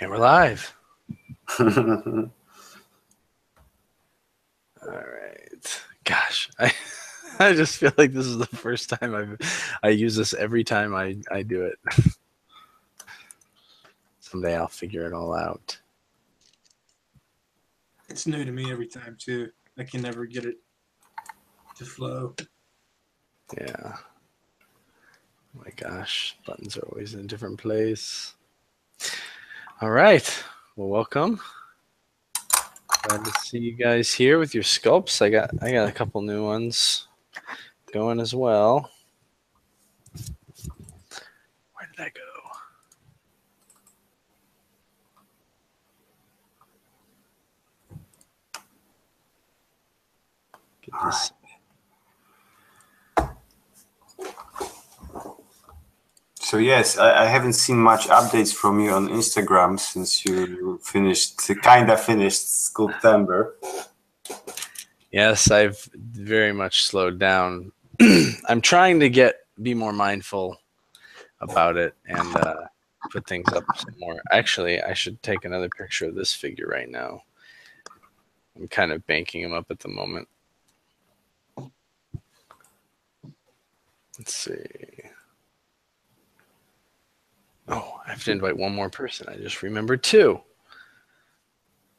And we're live. All right. Gosh, I just feel like this is the first time I use this every time I do it. Someday I'll figure it all out. It's new to me every time too. I can never get it to flow. Yeah. Oh my gosh, buttons are always in a different place. All right. Well, welcome. Glad to see you guys here with your sculpts. I got a couple new ones going as well. Where did that go? Get this. So yes, I haven't seen much updates from you on Instagram since you kind of finished Sculptember. Yes, I've very much slowed down. I'm trying to be more mindful about it and put things up some more. Actually, I should take another picture of this figure right now. I'm kind of banking him up at the moment. Let's see. Oh, I have to invite one more person. I just remembered two.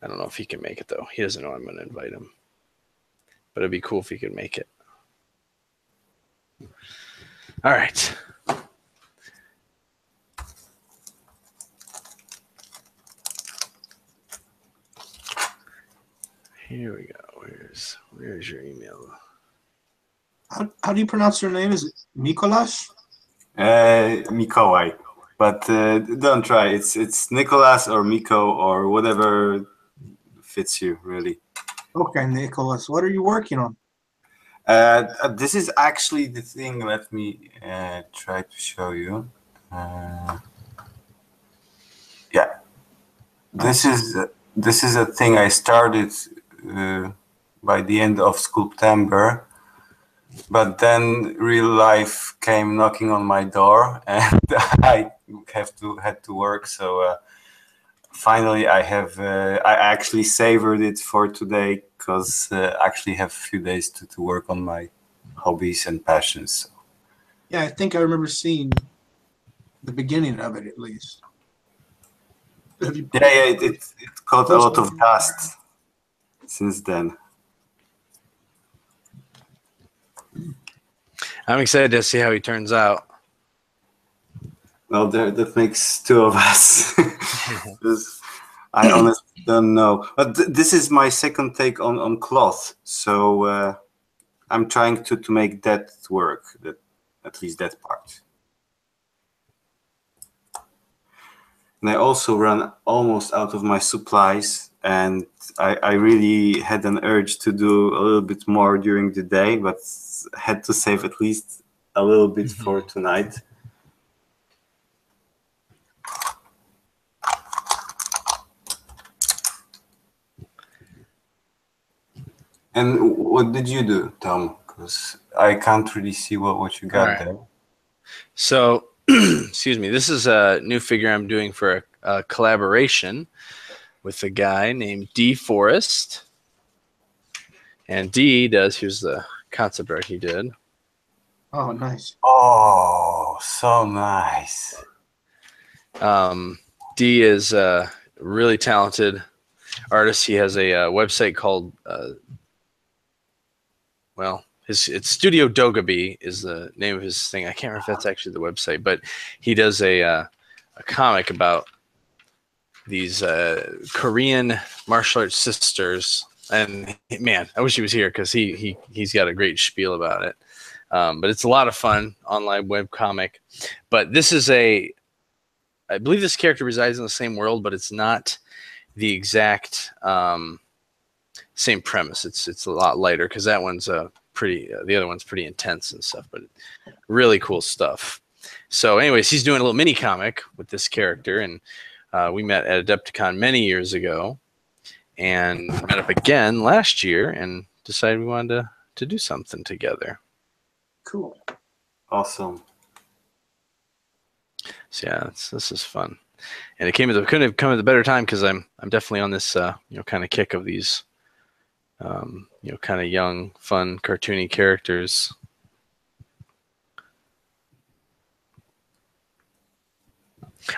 I don't know if he can make it, though. He doesn't know I'm going to invite him. But it'd be cool if he could make it. All right. Here we go. Where's your email? How do you pronounce your name? Is it Mikolas? Mikołaj. But don't try. It's Nicholas or Miko or whatever fits you, really. Okay, Nicholas. What are you working on? This is actually the thing. Let me try to show you. Yeah, this is a thing I started by the end of Sculptember, but then real life came knocking on my door, and I had to work. So finally, I actually savored it for today because I actually have a few days to work on my hobbies and passions. Yeah, I think I remember seeing the beginning of it at least. It caught a lot of dust since then. I'm excited to see how he turns out. Well, that makes two of us. I honestly don't know. But this is my second take on cloth, so I'm trying to make that work, at least that part. And I also run almost out of my supplies, and I really had an urge to do a little bit more during the day, but had to save at least a little bit for tonight. And what did you do, Tom? Because I can't really see what you got there. So, excuse me. This is a new figure I'm doing for a collaboration with a guy named D Forrest. And D does, here's the concept art he did. Oh, nice. Oh, so nice. D is a really talented artist. He has a website called, it's Studio Dogaby is the name of his thing. I can't remember if that's actually the website, but he does a comic about these Korean martial arts sisters. And man, I wish he was here because he's got a great spiel about it. But it's a lot of fun, online web comic. But this is I believe this character resides in the same world, but it's not the exact same premise. It's a lot lighter because that one's the other one's pretty intense and stuff, but really cool stuff. So anyways, he's doing a little mini comic with this character, and we met at Adepticon many years ago and met up again last year and decided we wanted to do something together. Cool. Awesome. So yeah, this is fun. and it couldn't have come at a better time because I'm definitely on this kind of kick of these kind of young, fun, cartoony characters.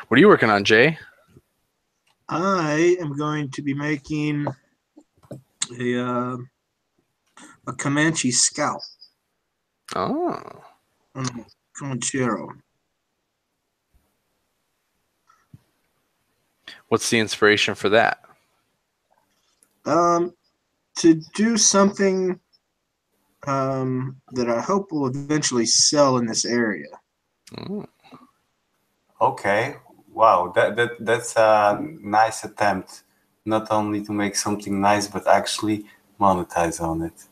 What are you working on, Jay? I am going to be making a Comanche scout. Oh, Comanchero. what's the inspiration for that? To do something that I hope will eventually sell in this area. Oh. Okay. Wow, that's a nice attempt. Not only to make something nice, but actually monetize on it.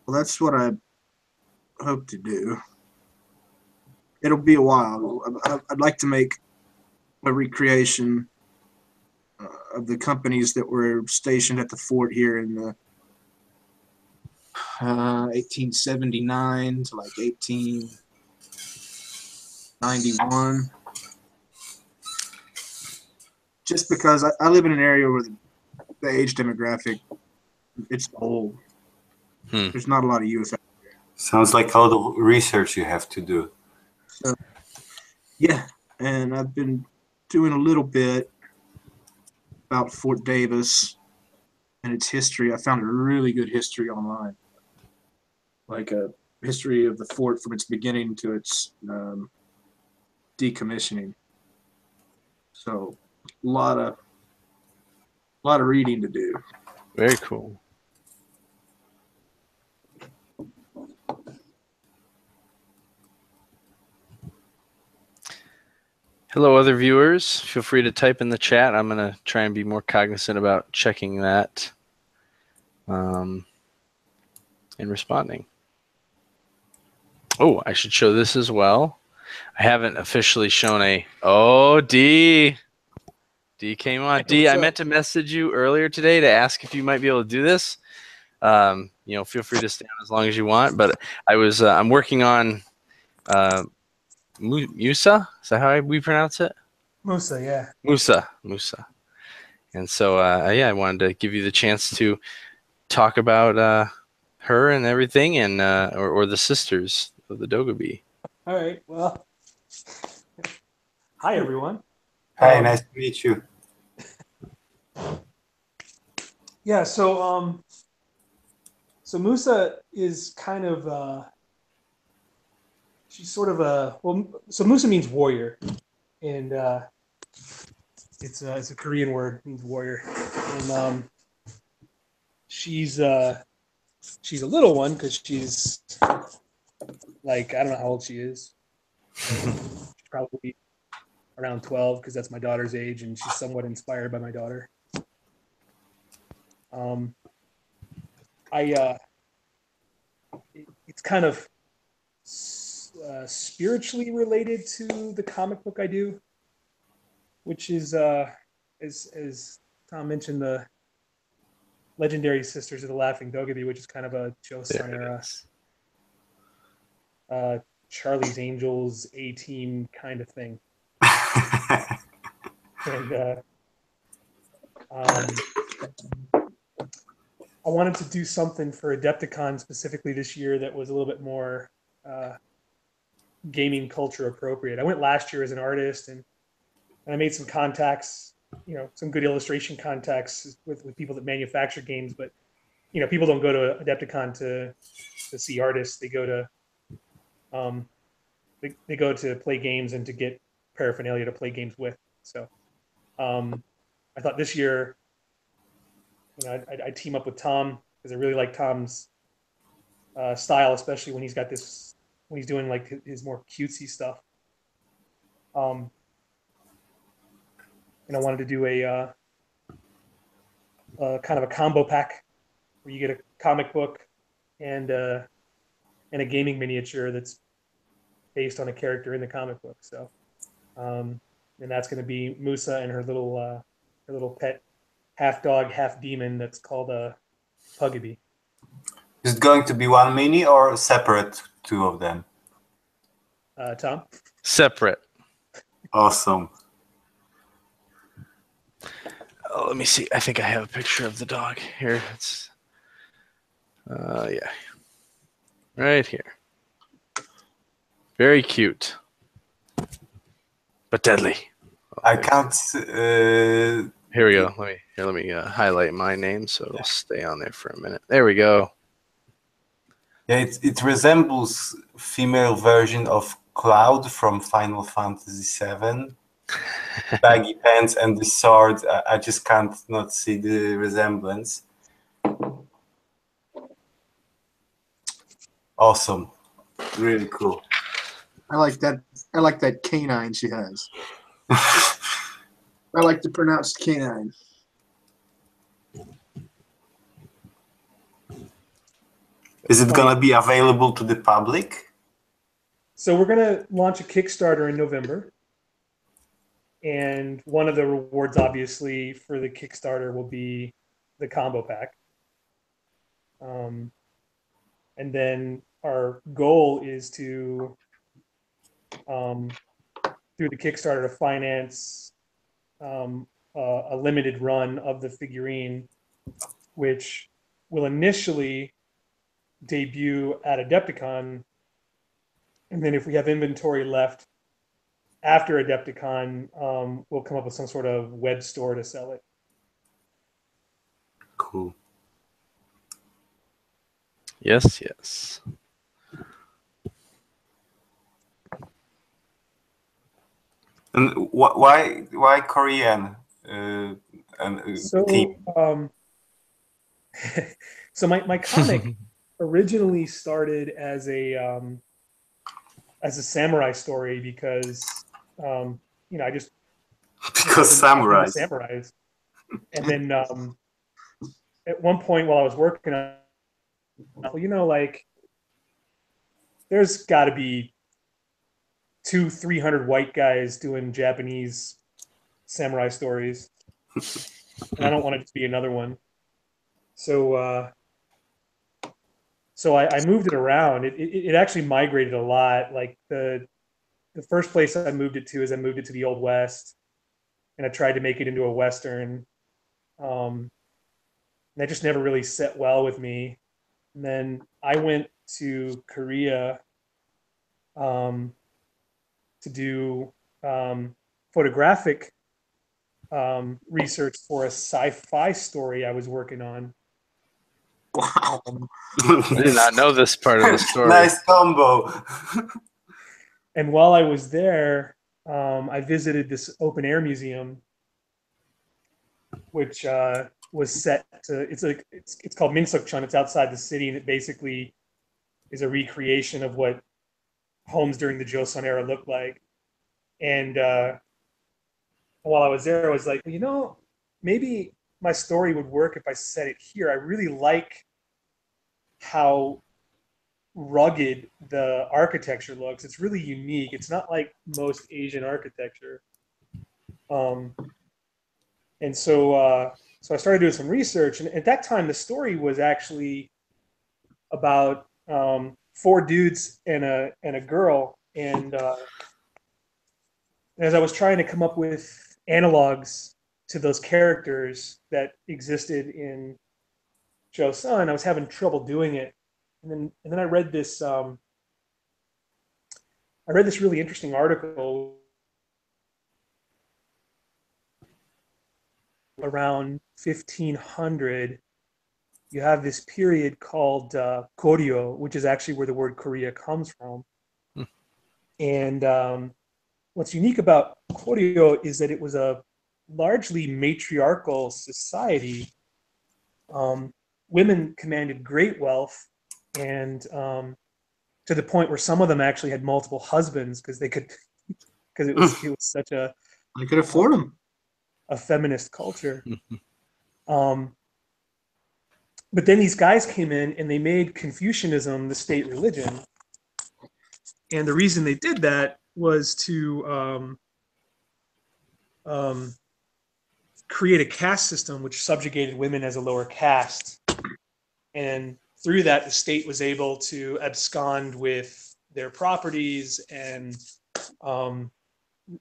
Well, that's what I hope to do. It'll be a while. I'd like to make a recreation of the companies that were stationed at the fort here in the 1879 to like 1891. Just because I live in an area where the age demographic, it's old. There's not a lot of youth. Sounds like all the research you have to do. So, yeah, and I've been doing a little bit about Fort Davis and its history. I found a really good history online, like a history of the fort from its beginning to its decommissioning. So, a lot of reading to do. Very cool. Hello, other viewers. Feel free to type in the chat. I'm going to try and be more cognizant about checking that and responding. Oh, I should show this as well. I haven't officially shown a... Oh, D came on. D, I meant to message you earlier today to ask if you might be able to do this. Feel free to stay on as long as you want. But I'm working on Musa. Is that how we pronounce it? Musa, yeah. Musa. And so, I wanted to give you the chance to talk about her and everything, and or the sisters of the Dogobee. All right. Well, hi everyone. Hi, nice to meet you. Yeah. So Musa is kind of she's sort of so Musa means warrior, and it's a Korean word, means warrior, and she's a little one because she's like, I don't know how old she is. She's probably around 12 because that's my daughter's age, and she's somewhat inspired by my daughter. It's kind of spiritually related to the comic book I do, which is as Tom mentioned, the Legendary Sisters of the Laughing Dogobee, which is kind of a Joseon era Charlie's Angels A-Team kind of thing. And I wanted to do something for Adepticon specifically this year that was a little bit more gaming culture appropriate. I went last year as an artist, and I made some contacts, some good illustration contacts with people that manufacture games. But people don't go to Adepticon to see artists. They go to they go to play games and to get paraphernalia to play games with. So I thought this year, I'd team up with Tom because I really like Tom's style, especially when he's doing like his more cutesy stuff. And I wanted to do a kind of a combo pack where you get a comic book and a gaming miniature that's based on a character in the comic book. So, and that's going to be Musa and her little pet, half dog, half demon that's called a Pugabee. Is it going to be one mini or separate, two of them? Tom? Separate. Awesome. Oh, let me see. I think I have a picture of the dog here. It's yeah, right here. Very cute, but deadly. Oh, I there's- can't. Here we go. Let me highlight my name so it'll stay on there for a minute. There we go. Yeah, it resembles female version of Cloud from Final Fantasy VII. Baggy pants and the sword. I just can't not see the resemblance. Awesome, really cool. I like that. I like that canine she has. I like the pronounced canine. Is it gonna be available to the public? So we're gonna launch a Kickstarter in November, and one of the rewards, obviously, for the Kickstarter will be the combo pack. And then our goal is to, through the Kickstarter, to finance a limited run of the figurine, which will initially debut at Adepticon, and then if we have inventory left after Adepticon, we'll come up with some sort of web store to sell it. Cool. Yes, yes. And why Korean? Team? So my comic originally started as a samurai story because I just Because samurais. samurais, and then at one point while I was working on, like there's got to be 200-300 white guys doing Japanese samurai stories, and I don't want it to be another one. So I moved it around. It actually migrated a lot. Like the first place I moved it to is I moved it to the Old West, and I tried to make it into a Western. And that just never really set well with me. And then I went to Korea to do photographic research for a sci-fi story I was working on. Wow. I did not know this part of the story. Nice combo. And while I was there, I visited this open air museum, which was set to. It's called Minsukchon. It's outside the city, and it basically is a recreation of what homes during the Joseon era looked like. And while I was there, I was like, maybe my story would work if I set it here. I really like how rugged the architecture looks. It's really unique. It's not like most Asian architecture. And so I started doing some research, and at that time, the story was actually about 4 dudes and a girl. And as I was trying to come up with analogs to those characters that existed in Joseon, I was having trouble doing it. And then I read this really interesting article around 1500. You have this period called Koryo, which is actually where the word Korea comes from. And what's unique about Koryo is that it was a largely matriarchal society. Women commanded great wealth, and to the point where some of them actually had multiple husbands because it was such a I could afford them. A feminist culture. But then these guys came in and they made Confucianism the state religion. And the reason they did that was to create a caste system which subjugated women as a lower caste. And through that, the state was able to abscond with their properties, and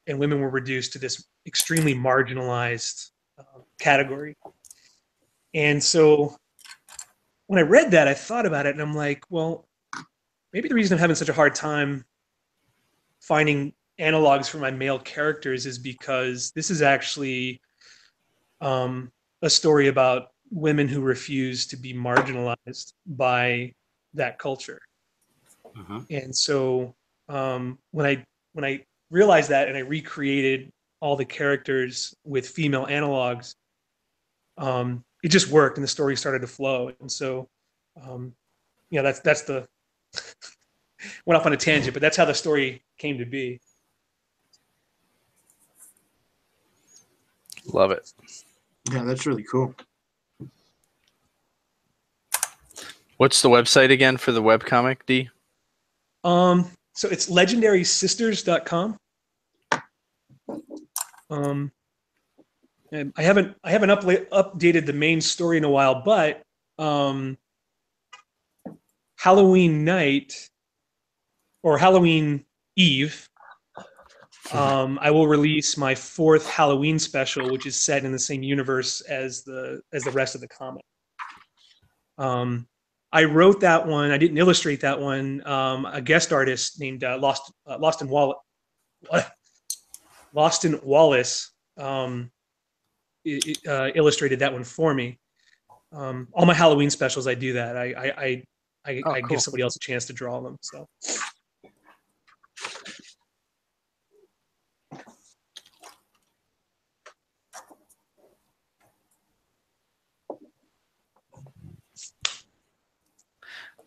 women were reduced to this extremely marginalized category. And so when I read that, I thought about it, and I'm like, well, maybe the reason I'm having such a hard time finding analogs for my male characters is because this is actually a story about women who refuse to be marginalized by that culture. Mm-hmm. And so when I realized that and I recreated all the characters with female analogs, it just worked and the story started to flow. And so, that's the went off on a tangent, but that's how the story came to be. Love it. Yeah, that's really cool. What's the website again for the webcomic, D? So it's legendarysisters.com. And I haven't updated the main story in a while, but Halloween night or Halloween Eve, I will release my 4th Halloween special, which is set in the same universe as the rest of the comic. I wrote that one. I didn't illustrate that one. A guest artist named Loston Wallace illustrated that one for me. All my Halloween specials, I do that. I Cool. give somebody else a chance to draw them. So.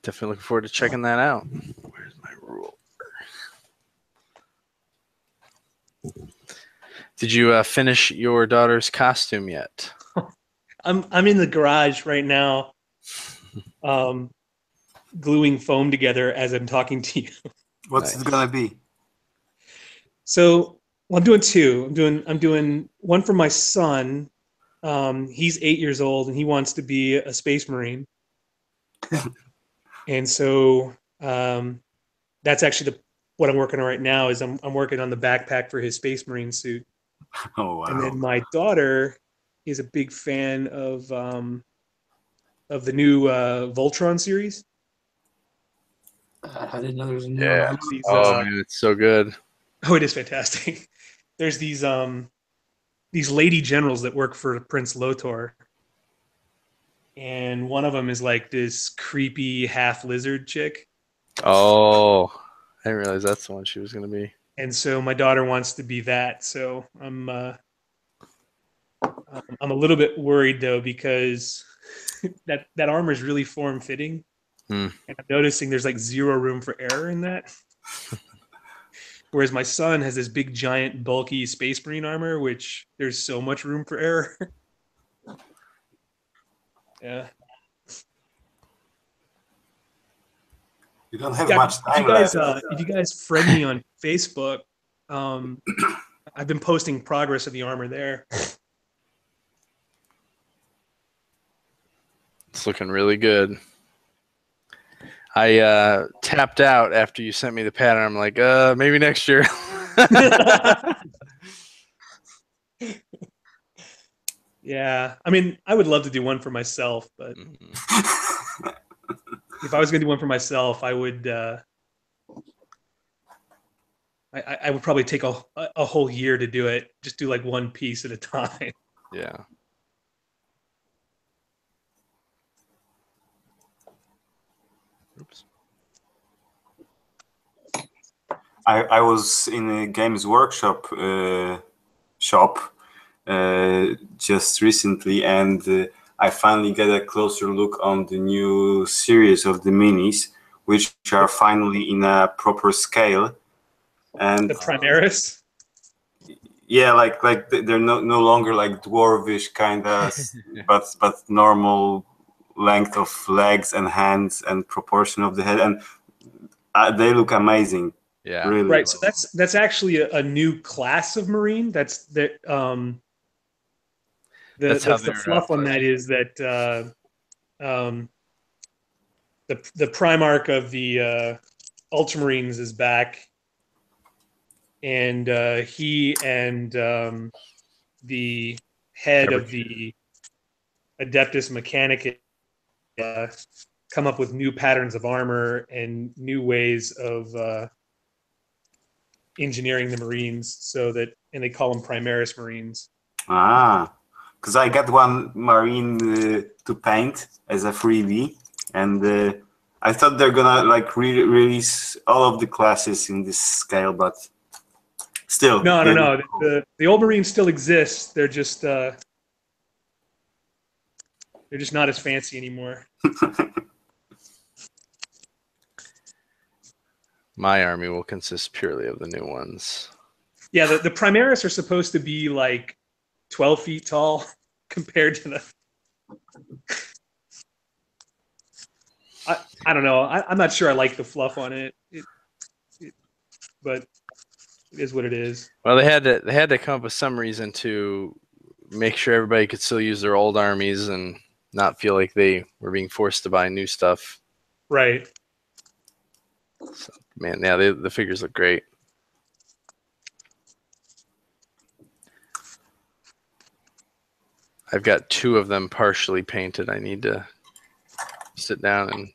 Definitely looking forward to checking that out. Where's my ruler? Did you finish your daughter's costume yet? I'm in the garage right now, gluing foam together as I'm talking to you. What's it gonna be? So, well, I'm doing 2. I'm doing one for my son. He's 8 years old and he wants to be a space marine. And so that's actually what I'm working on right now. Is I'm working on the backpack for his space marine suit. Oh wow! And then my daughter is a big fan of the new Voltron series. I didn't know there was a new Yeah. one. Oh man, it's so good. Oh, it is fantastic. There's these lady generals that work for Prince Lotor, and one of them is like this creepy half lizard chick. Oh, I didn't realize that's the one she was going to be. And so my daughter wants to be that. So I'm a little bit worried though because that armor is really form fitting, and I'm noticing there's like 0 room for error in that. Whereas my son has this big, giant, bulky Space Marine armor, which there's so much room for error. Yeah. You don't have much time if left. if you guys friend me on Facebook, I've been posting progress of the armor there. It's looking really good. I tapped out after you sent me the pattern. I'm like, maybe next year. Yeah, I mean, I would love to do one for myself, but if I was going to do one for myself, I would. I would probably take a whole year to do it. Just do like one piece at a time. Yeah. Oops. I was in a Games Workshop shop just recently, and I finally get a closer look on the new series of the minis, which are finally in a proper scale. And The Primaris. Yeah, like they're no longer like dwarvish kind of, but normal length of legs and hands and proportion of the head, and they look amazing. Yeah. Really. Right. So that's actually a new class of Marine. That's the fluff on that is that the Primarch of the Ultramarines is back, and he and the head of the Adeptus Mechanicus come up with new patterns of armor and new ways of engineering the Marines, so that, and they call them Primaris Marines. Ah, because I got one Marine to paint as a freebie, and I thought they're gonna like release all of the classes in this scale, but still. No. The old Marines still exist. They're just not as fancy anymore. My army will consist purely of the new ones. Yeah, the Primaris are supposed to be like 12 feet tall compared to the. I don't know. I'm not sure I like the fluff on it, but it is what it is. Well, they had to come up with some reason to make sure everybody could still use their old armies and not feel like they were being forced to buy new stuff. Right. So, man, yeah, the figures look great. I've got 2 of them partially painted. I need to sit down and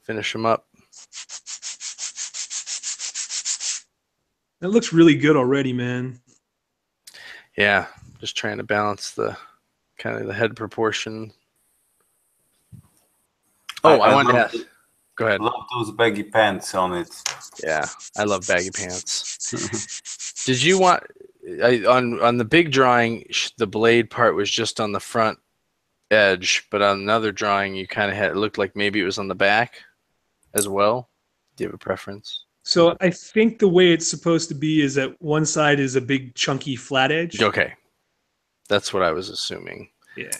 finish them up. It looks really good already, man. Yeah, just trying to balance the kind of the head proportion. Oh, I wanted to ask. Go ahead. Love those baggy pants on it. Yeah, I love baggy pants. Did you want on the big drawing? The blade part was just on the front edge, but on another drawing, you kind of had it looked like maybe it was on the back as well. Do you have a preference? So I think the way it's supposed to be is that one side is a big chunky flat edge. Okay, that's what I was assuming. Yeah.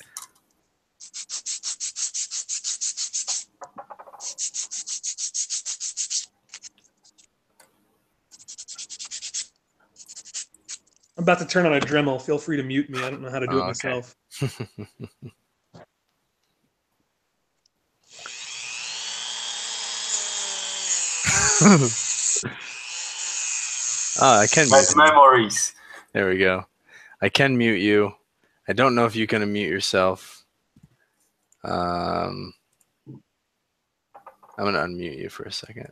I'm about to turn on a Dremel. Feel free to mute me. I don't know how to do it myself. I can mute memories. There we go. I can mute you. I don't know if you can unmute yourself. I'm going to unmute you for a second.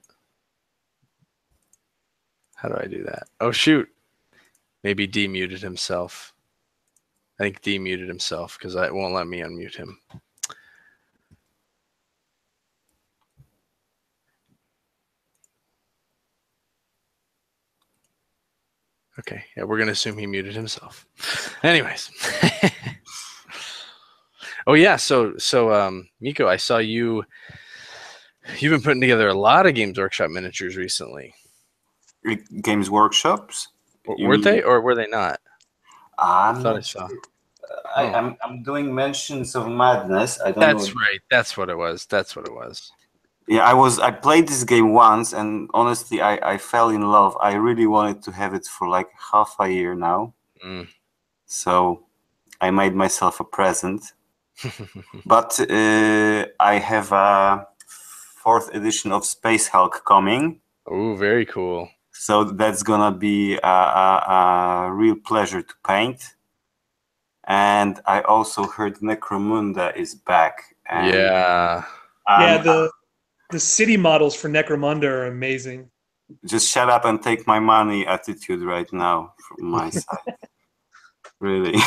How do I do that? Oh, shoot. Maybe D muted himself. I think D muted himself because it won't let me unmute him. Okay, yeah, we're going to assume he muted himself. Anyways. Oh, yeah, so Miko, I saw you've been putting together a lot of Games Workshop miniatures recently. Games Workshops? Were they or were they not? I thought I saw. I'm doing Mentions of Madness. I don't know. That's right. That's what it was. Yeah, I played this game once, and honestly, I fell in love. I really wanted to have it for like half a year now. So I made myself a present. But I have a 4th edition of Space Hulk coming. Oh, very cool. So that's gonna be a real pleasure to paint. And I also heard Necromunda is back. And yeah. The city models for Necromunda are amazing. Just shut up and take my money attitude right now from my side. Really.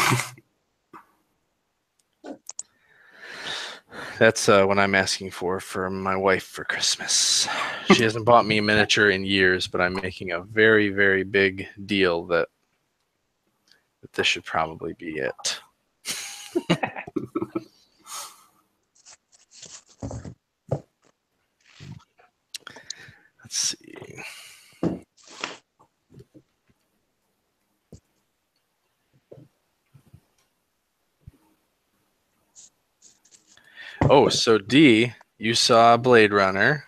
That's what I'm asking for my wife for Christmas. She hasn't bought me a miniature in years, but I'm making a very, very big deal that this should probably be it. Let's see. Oh, so D, you saw Blade Runner.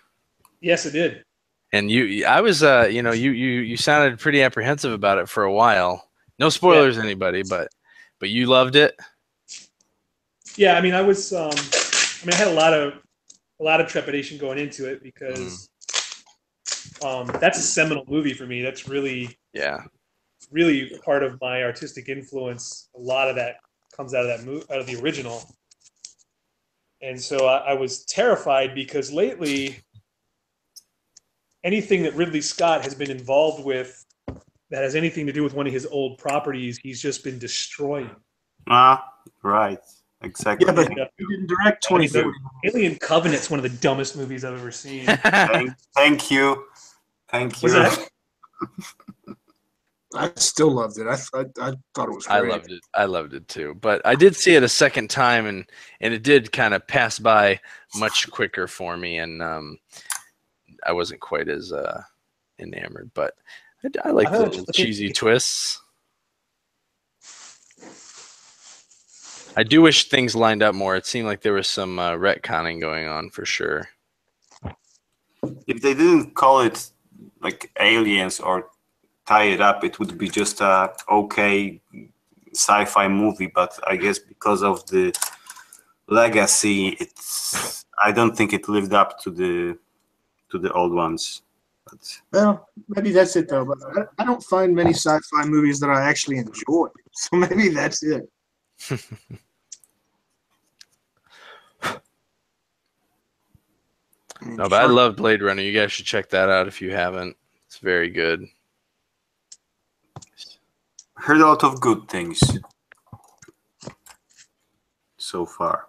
Yes, it did. And I was, you sounded pretty apprehensive about it for a while. No spoilers, anybody, but you loved it. Yeah, I mean, I had a lot of trepidation going into it because that's a seminal movie for me. That's really part of my artistic influence. A lot of that comes out of out of the original. And so I was terrified because lately, anything that Ridley Scott has been involved with that has anything to do with one of his old properties, he's just been destroying. Right. Exactly. Yeah, but he didn't direct 2040. Alien Covenant's one of the dumbest movies I've ever seen. Thank you. Thank you. Was that? I still loved it. I thought it was great. I loved it. I loved it too. But I did see it a second time, and it did kind of pass by much quicker for me, and I wasn't quite as enamored. But I like the little cheesy twists. I do wish things lined up more. It seemed like there was some retconning going on for sure. If they didn't call it like Aliens or tie it up, it would be just a okay sci-fi movie. But I guess because of the legacy, I don't think it lived up to the old ones. But, well, maybe that's it though. But I don't find many sci-fi movies that I actually enjoy. So maybe that's it. No, but I love Blade Runner. You guys should check that out if you haven't. It's very good. heard a lot of good things so far.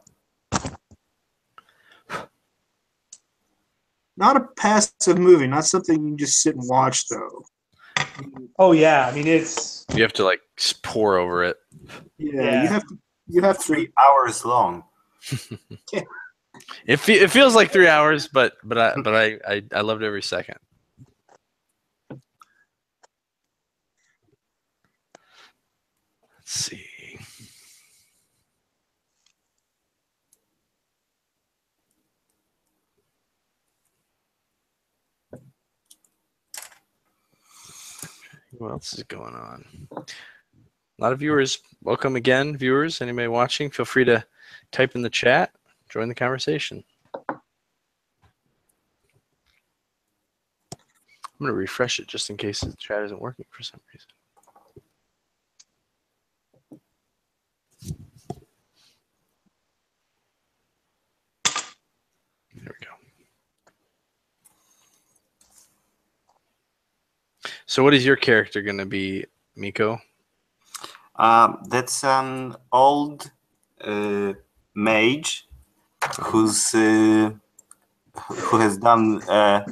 Not a passive movie, not something you can just sit and watch though. Oh yeah, I mean it's. You have to like pour over it. Yeah. You have to 3 hours long. It feels like 3 hours, but I loved every second. Let's see. What else is going on? A lot of viewers. Welcome again, viewers. Anybody watching, feel free to type in the chat. Join the conversation. I'm going to refresh it just in case the chat isn't working for some reason. There we go. So what is your character going to be, Miko? That's an old mage who has done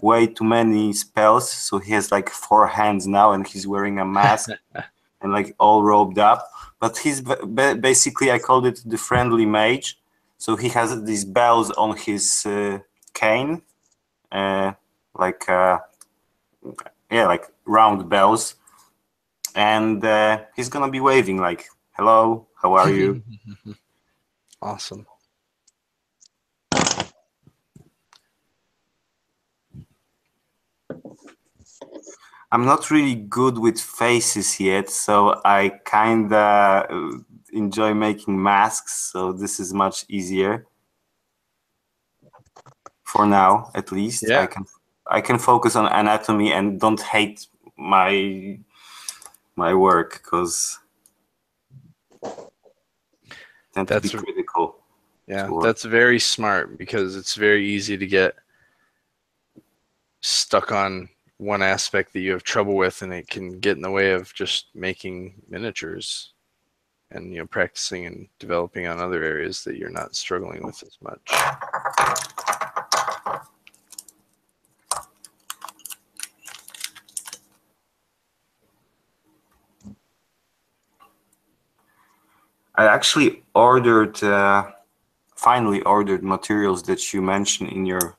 way too many spells, so he has like 4 hands now, and he's wearing a mask and like all robed up. But he's basically, I called it the friendly mage. So he has these bells on his cane, like round bells, and he's gonna be waving like, "Hello, how are you?" Awesome. I'm not really good with faces yet, so I kinda enjoy making masks. So this is much easier for now, at least. Yeah. I can focus on anatomy and don't hate my work because tend to be critical. Yeah, that's very smart because it's very easy to get stuck on one aspect that you have trouble with, and it can get in the way of just making miniatures and, you know, practicing and developing on other areas that you're not struggling with as much. I actually finally ordered materials that you mentioned in your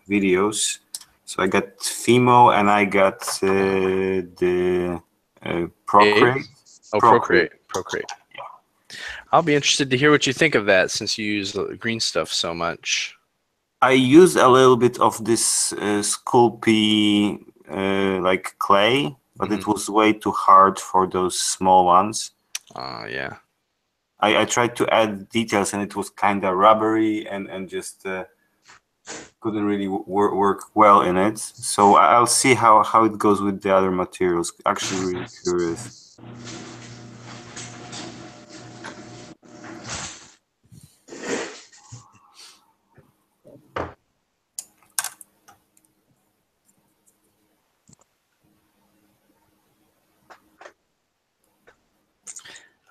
videos. So I got Fimo and I got the Procreate. Oh, Procreate. Yeah. I'll be interested to hear what you think of that, since you use green stuff so much. I used a little bit of this Sculpey like clay, but it was way too hard for those small ones. Yeah. I tried to add details and it was kind of rubbery and just couldn't really work well in it. So I'll see how it goes with the other materials. Actually, really curious.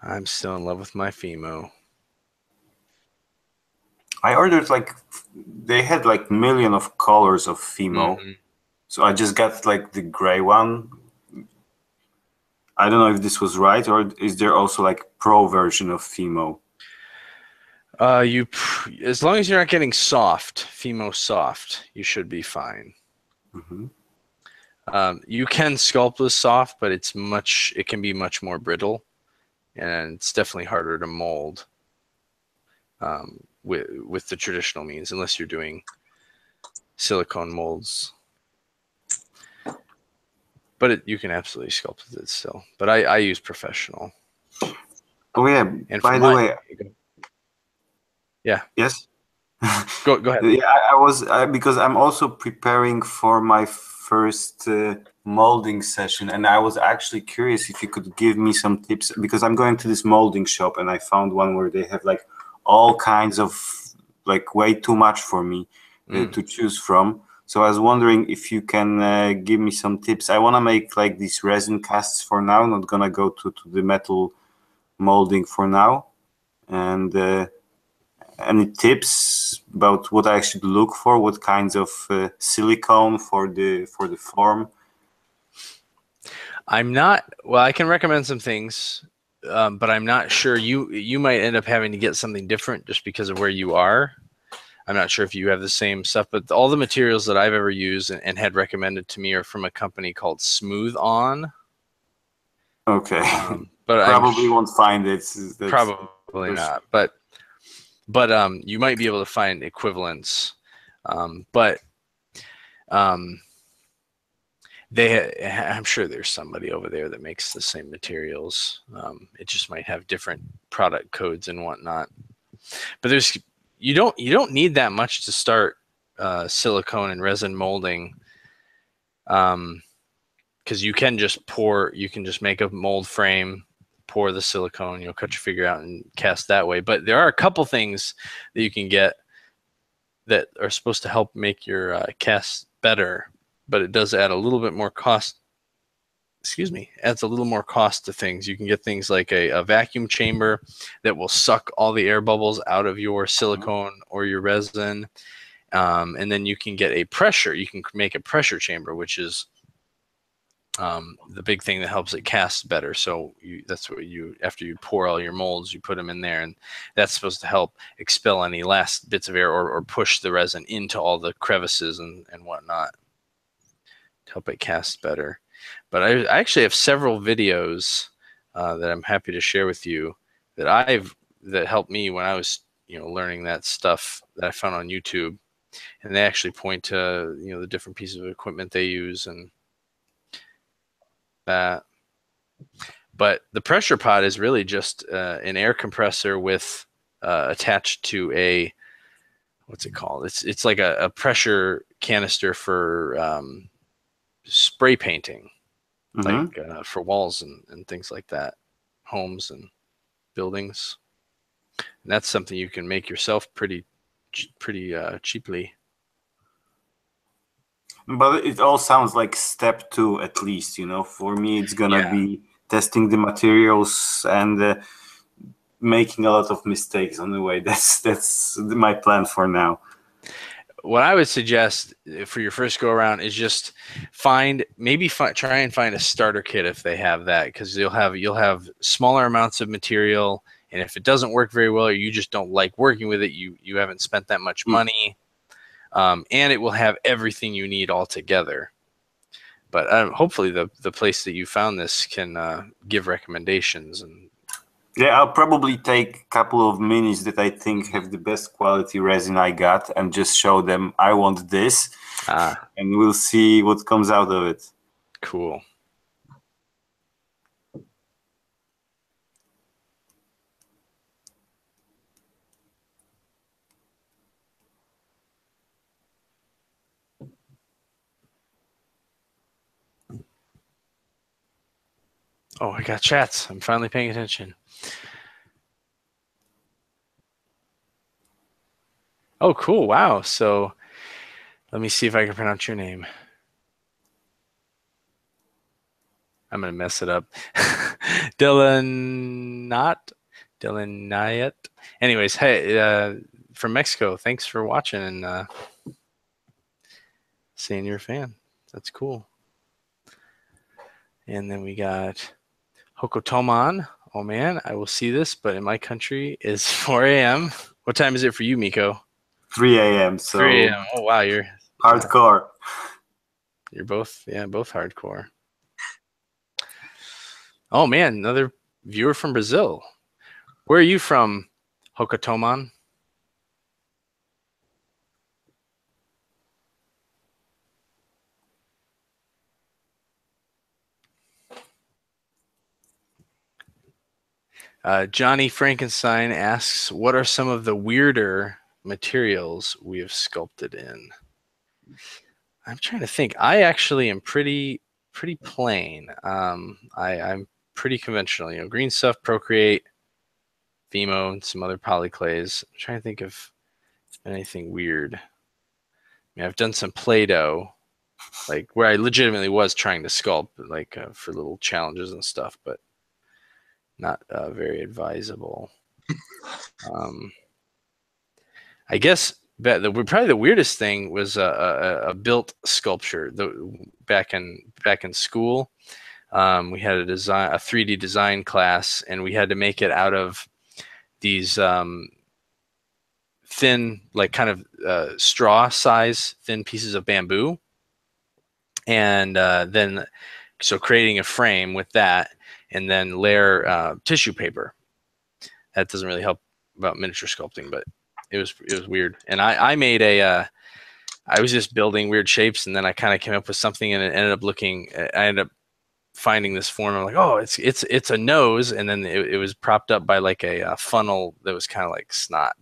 I'm still in love with my Fimo. I ordered like they had like million of colors of Fimo, Mhm. so I just got like the gray one. I don't know if this was right, or is there also like pro version of Fimo? As long as you're not getting soft, Fimo soft, you should be fine. Hmm. You can sculpt with soft, but it can be much more brittle, and it's definitely harder to mold with the traditional means, unless you're doing silicone molds. But you can absolutely sculpt with it still. But I use professional. Oh yeah, And for by the my, way, yeah, yes. go ahead. Yeah, I was because I'm also preparing for my first molding session, and I was actually curious if you could give me some tips because I'm going to this molding shop, and I found one where they have like all kinds of like way too much for me to choose from. So I was wondering if you can give me some tips. I want to make like these resin casts for now, not gonna go to the metal molding for now, and. Any tips about what I should look for? What kinds of silicone for the form? I'm not, well, I can recommend some things, but I'm not sure you might end up having to get something different just because of where you are. I'm not sure if you have the same stuff, but all the materials that I've ever used and had recommended to me are from a company called Smooth On. Okay, But probably won't find it. That's probably for sure. not. But you might be able to find equivalents. But um, I'm sure there's somebody over there that makes the same materials. It just might have different product codes and whatnot. But you don't need that much to start silicone and resin molding. Because you can just make a mold frame, pour the silicone, cut your figure out and cast that way. But there are a couple things that you can get that are supposed to help make your cast better, but it does add a little bit more cost. Excuse me, adds a little more cost to things. You can get things like a vacuum chamber that will suck all the air bubbles out of your silicone or your resin. And then you can get a pressure. You can make a pressure chamber, which is the big thing that helps it cast better. So that's what after you pour all your molds, you put them in there, and that's supposed to help expel any last bits of air or push the resin into all the crevices and whatnot to help it cast better. But I actually have several videos that I'm happy to share with you that helped me when I was learning that stuff that I found on YouTube, and they actually point to the different pieces of equipment they use and that. But the pressure pot is really just an air compressor with attached to a what's it called? It's like a pressure canister for spray painting, like Mm-hmm. for walls and things like that, homes and buildings. And that's something you can make yourself pretty cheaply. But it all sounds like step two at least. For me, it's gonna Yeah. be testing the materials and making a lot of mistakes on the way. That's my plan for now. What I would suggest for your first go around is just try and find a starter kit if they have that, because you'll have smaller amounts of material, and if it doesn't work very well or you just don't like working with it, you haven't spent that much money, and it will have everything you need all together. But hopefully the place that you found this can give recommendations. And Yeah, I'll probably take a couple of minis that I think have the best quality resin I got and just show them I want this, and we'll see what comes out of it. Cool. Oh, I got chats. I'm finally paying attention. Oh, cool. Wow. So let me see if I can pronounce your name. I'm going to mess it up. Dylanayet. Anyways, hey, from Mexico, thanks for watching and saying you're a fan. That's cool. And then we got Hokotoman. Oh man, I will see this, but in my country is 4 a.m. What time is it for you, Miko? 3 a.m. So 3 a.m. Oh wow, you're hardcore. You're both hardcore. Oh man, another viewer from Brazil. Where are you from, Hokotoman? Johnny Frankenstein asks, what are some of the weirder materials we have sculpted in? I'm trying to think. I actually am pretty plain. I'm pretty conventional. You know, green stuff, Procreate, Vimo, and some other polyclays. I'm trying to think of anything weird. I mean, I've done some Play-Doh, like where I legitimately was trying to sculpt, like for little challenges and stuff, but not very advisable. I guess probably the weirdest thing was a built sculpture. Back in school, we had a 3D design class, and we had to make it out of these thin, like kind of straw size thin pieces of bamboo, and then creating a frame with that, and then layer tissue paper. That doesn't really help about miniature sculpting, but it was weird. And I made I was just building weird shapes, and then I kind of came up with something, and it ended up I ended up finding this form. I'm like, oh, it's a nose, and then it was propped up by like a funnel that was kind of like snot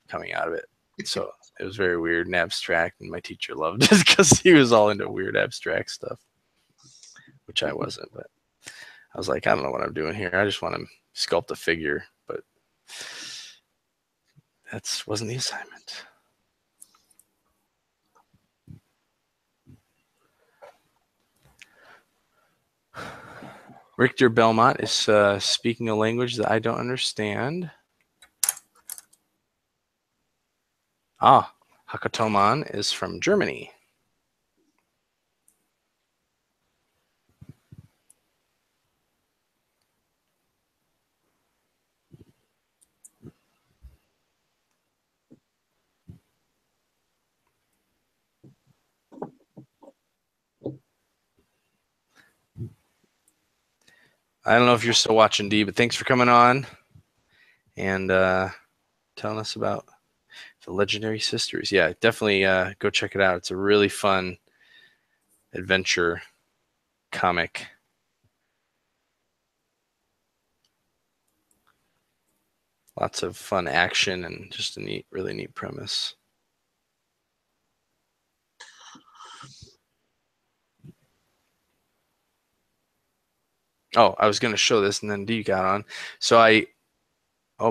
coming out of it. So it was very weird and abstract, and my teacher loved it because he was all into weird abstract stuff, which I wasn't. But I was like, I don't know what I'm doing here. I just want to sculpt a figure, but that wasn't the assignment. Richter Belmont is speaking a language that I don't understand. Ah, Hakatoman is from Germany. I don't know if you're still watching, D, but thanks for coming on and telling us about the Legendary Sisters. Yeah, definitely go check it out. It's a really fun adventure comic. Lots of fun action and just a really neat premise. Oh, I was going to show this, and then D got on. So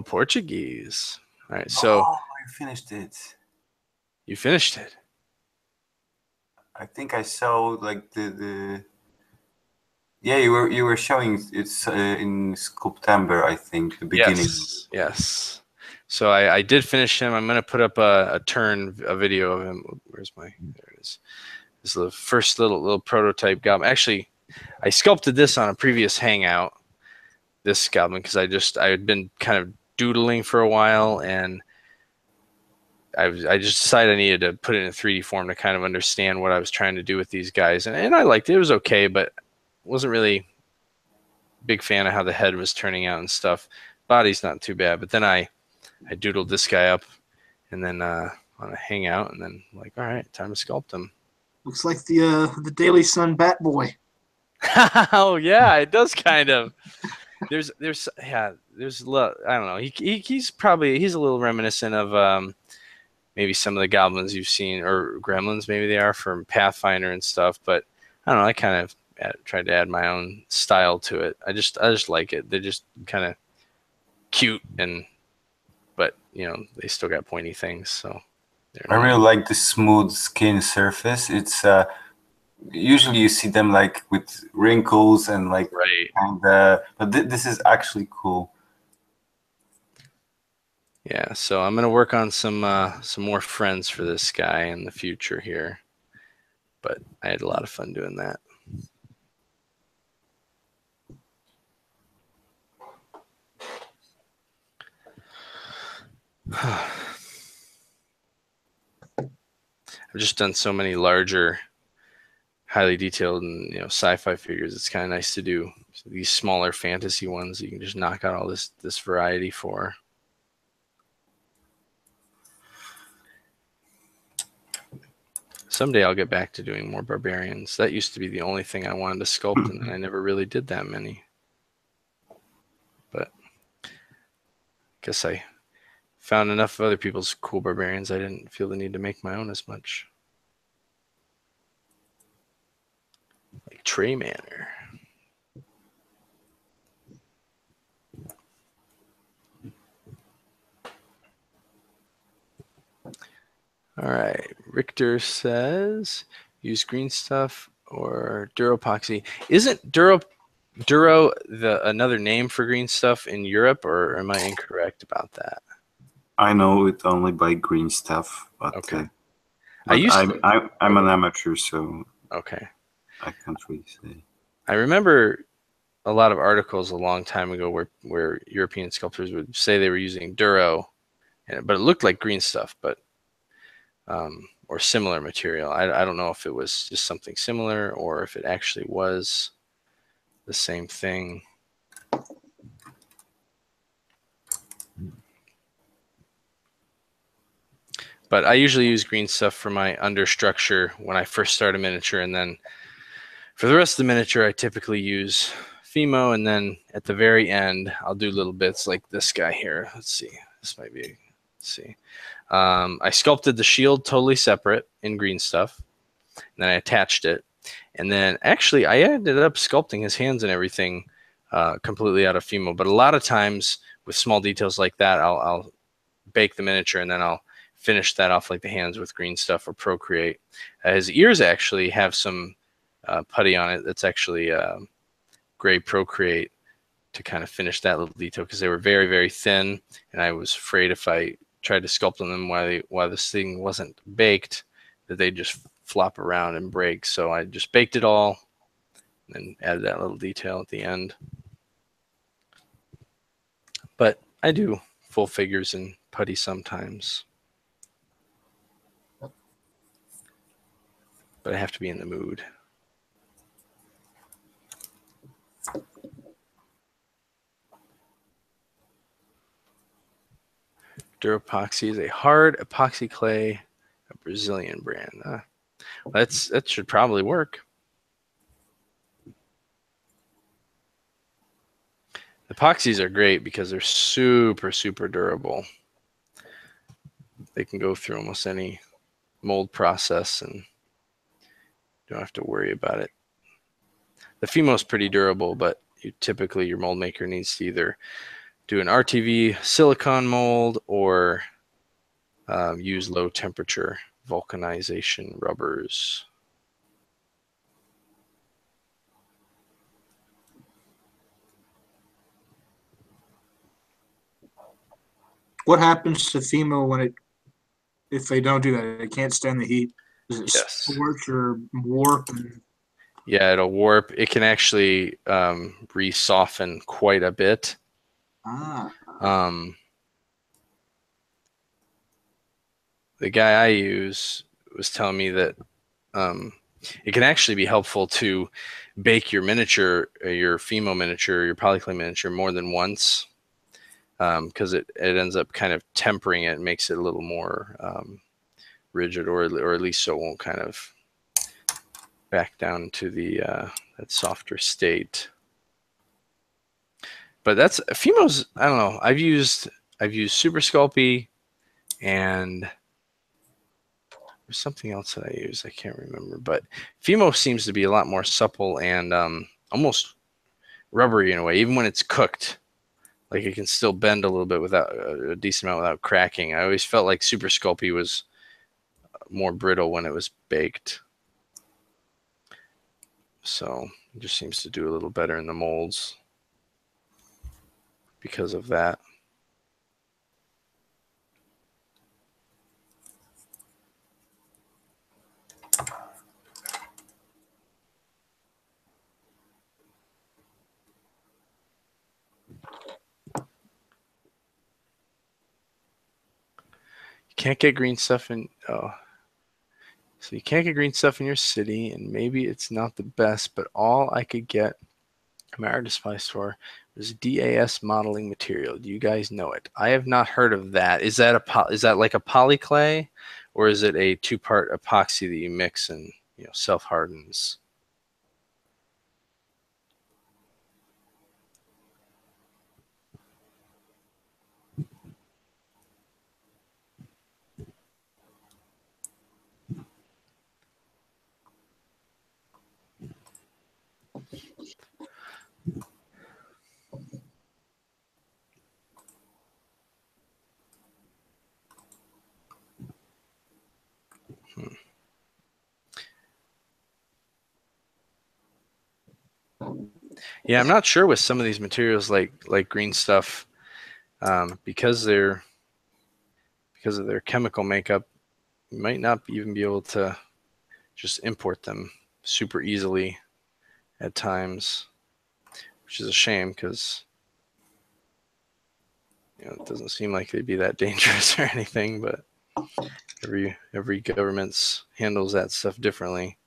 Portuguese. All right, so I finished it. You finished it. I think I saw like the. Yeah, you were showing it's in September, I think, the beginning. Yes. So I did finish him. I'm going to put up a video of him. Where's there it is. This is the first little prototype goblin. Actually, I sculpted this on a previous Hangout, this goblin, because I had been kind of doodling for a while, and I just decided I needed to put it in a 3D form to kind of understand what I was trying to do with these guys. And I liked it. It was okay, but wasn't really a big fan of how the head was turning out and stuff. Body's not too bad. But then I doodled this guy up, and then on a Hangout, and then like, all right, time to sculpt him. Looks like the Daily Sun Bat Boy. Oh yeah, it does kind of. There's I don't know. He's a little reminiscent of maybe some of the goblins you've seen, or gremlins maybe they are, from Pathfinder and stuff. But I don't know. I kind of tried to add my own style to it. I just like it. They're just kind of cute, but you know, they still got pointy things. So I really like the smooth skin surface. It's usually you see them like with wrinkles and like, Right. and but this is actually cool. Yeah, so I'm gonna work on some more friends for this guy in the future here. But I had a lot of fun doing that. I've just done so many larger, highly detailed and sci-fi figures. It's kind of nice to do these smaller fantasy ones. You can just knock out all this variety for. Someday I'll get back to doing more barbarians. That used to be the only thing I wanted to sculpt, and I never really did that many. But I guess I found enough of other people's cool barbarians. I didn't feel the need to make my own as much. Like Trey Manor. All right. Richter says use green stuff or Duropoxy. Isn't Duro another name for green stuff in Europe, or am I incorrect about that? I know it only by green stuff, but Okay. I'm an amateur, so okay. I can't really say. I remember a lot of articles a long time ago where European sculptors would say they were using Duro, but it looked like green stuff, but or similar material. I don't know if it was just something similar or if it actually was the same thing. But I usually use green stuff for my understructure when I first start a miniature, and then for the rest of the miniature, I typically use Fimo, and then at the very end, I'll do little bits like this guy here. Let's see. This might be. Let's see. I sculpted the shield totally separate in green stuff, and then I attached it, and then actually I ended up sculpting his hands and everything completely out of Fimo. But a lot of times with small details like that, I'll bake the miniature, and then I'll finish that off like the hands with green stuff or Procreate. His ears actually have some putty on it that's actually gray Procreate to kind of finish that little detail because they were very, very thin, and I was afraid if I tried to sculpt on them while this thing wasn't baked that they'd just flop around and break. So I just baked it all and added that little detail at the end. But I do full figures in putty sometimes. But I have to be in the mood. Duropoxy is a hard epoxy clay, a Brazilian brand. That should probably work. Epoxies are great because they're super, super durable. They can go through almost any mold process and don't have to worry about it. The Fimo is pretty durable, but typically your mold maker needs to either do an RTV silicone mold or use low temperature vulcanization rubbers. What happens to Fimo if they don't do that? They can't stand the heat. Does it scorch or warp? Yeah, it'll warp. It can actually re-soften quite a bit. The guy I use was telling me that it can actually be helpful to bake your miniature, your Fimo miniature, your polyclay miniature more than once because it ends up kind of tempering it and makes it a little more rigid, or at least so it won't kind of back down to the that softer state. But that's Fimo's. I don't know. I've used Super Sculpey, and there's something else that I use. I can't remember. But Fimo seems to be a lot more supple and almost rubbery in a way, even when it's cooked. Like it can still bend a little bit without a decent amount without cracking. I always felt like Super Sculpey was more brittle when it was baked. So it just seems to do a little better in the molds because of that. You can't get green stuff in, oh. So you can't get green stuff in your city, and maybe it's not the best, but all I could get from my art supply store was DAS modeling material. Do you guys know it? I have not heard of that. Is that like a polyclay, or is it a two-part epoxy that you mix and self-hardens? Yeah, I'm not sure with some of these materials like green stuff, because of their chemical makeup, you might not even be able to just import them super easily at times, which is a shame because it doesn't seem like they'd be that dangerous or anything, but every government handles that stuff differently.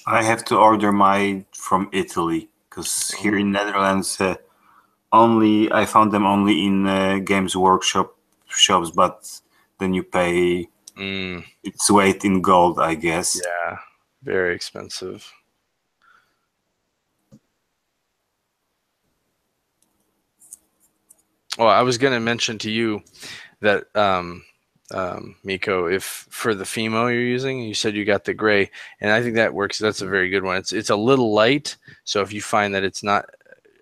I have to order mine from Italy because here in Netherlands, I found them only in Games Workshop shops, but then you pay its weight in gold, I guess. Yeah, very expensive. Well, I was going to mention to you that Miko, if for the Fimo you're using, you said you got the gray, and I think that works. That's a very good one. It's a little light, so if you find that it's not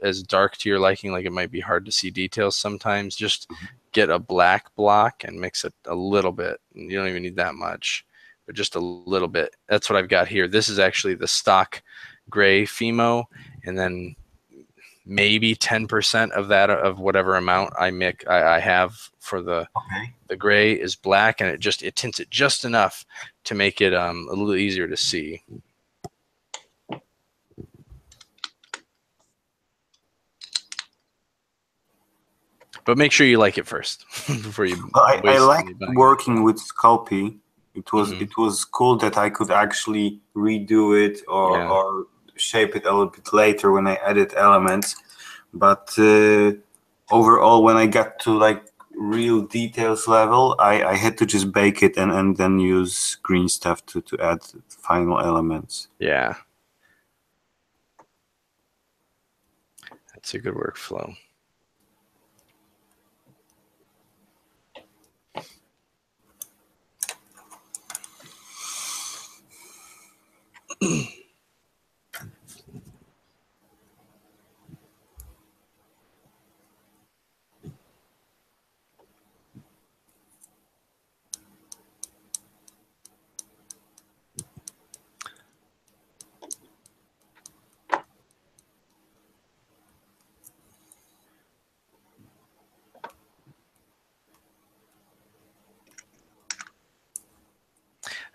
as dark to your liking, like it might be hard to see details sometimes, just get a black block and mix it a little bit. You don't even need that much, but just a little bit. That's what I've got here. This is actually the stock gray Fimo, and then maybe 10% of that, of whatever amount I have for the gray is black, and it tints it just enough to make it a little easier to see. But make sure you like it first before you. I like working with Sculpey. It was cool that I could actually redo it or shape it a little bit later when I added elements. But overall, when I got to like real details level, I had to just bake it and then use green stuff to add final elements. Yeah, that's a good workflow.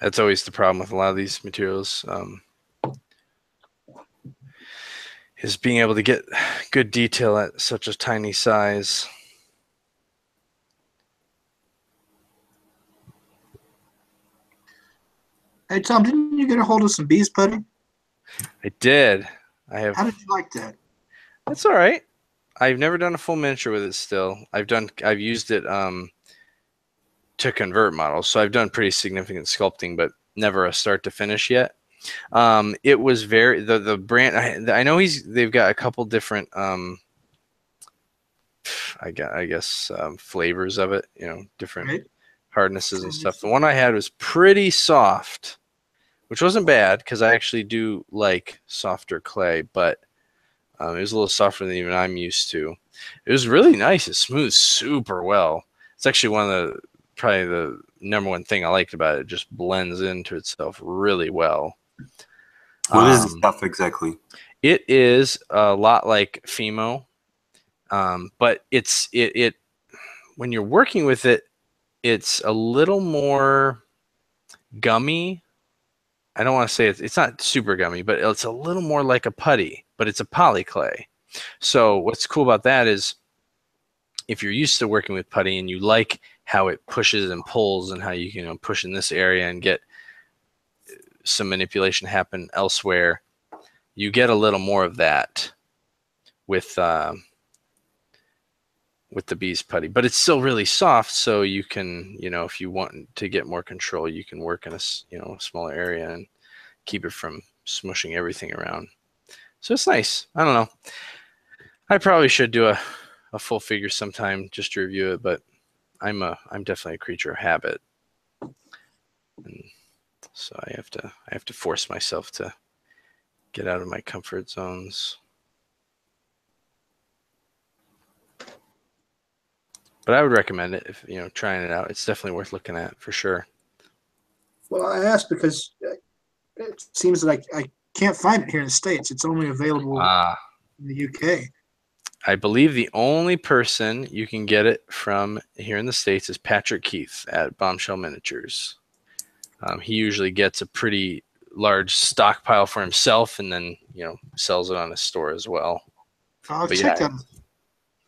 That's always the problem with a lot of these materials, is being able to get good detail at such a tiny size. Hey Tom, didn't you get a hold of some bees putty? I did. I have. How did you like that? That's all right. I've never done a full miniature with it still. I've used it to convert models, so I've done pretty significant sculpting, but never a start to finish yet. It was the brand. I know they've got a couple different I guess flavors of it, different hardnesses and stuff. The one I had was pretty soft, which wasn't bad because I actually do like softer clay, but it was a little softer than even I'm used to. It was really nice. It smooths super well. It's actually one of probably the number one thing I liked about it. It just blends into itself really well. What is the stuff exactly? It is a lot like Fimo, but it when you're working with it, it's a little more gummy. I don't want to say it's not super gummy, but it's a little more like a putty, but it's a polyclay. So what's cool about that is if you're used to working with putty and you like how it pushes and pulls and how you can push in this area and get some manipulation happen elsewhere, you get a little more of that with the Bees putty, but it's still really soft. So you can, if you want to get more control, you can work in a smaller area and keep it from smushing everything around. So it's nice. I don't know. I probably should do a full figure sometime just to review it, but I'm definitely a creature of habit, and so I have to force myself to get out of my comfort zones. But I would recommend it if trying it out. It's definitely worth looking at for sure. Well, I asked because it seems like I can't find it here in the States. It's only available in the UK. I believe the only person you can get it from here in the States is Patrick Keith at Bombshell Miniatures. He usually gets a pretty large stockpile for himself and then, sells it on his store as well. I'll check out the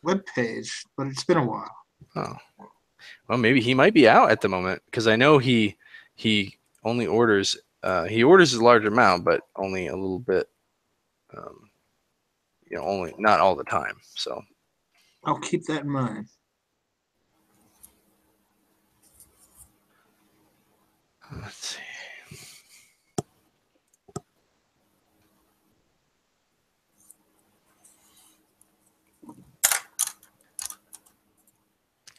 webpage, but it's been a while. Oh. Well, maybe he might be out at the moment because I know he only orders a large amount, but only a little bit. Only not all the time. So I'll keep that in mind. Let's see.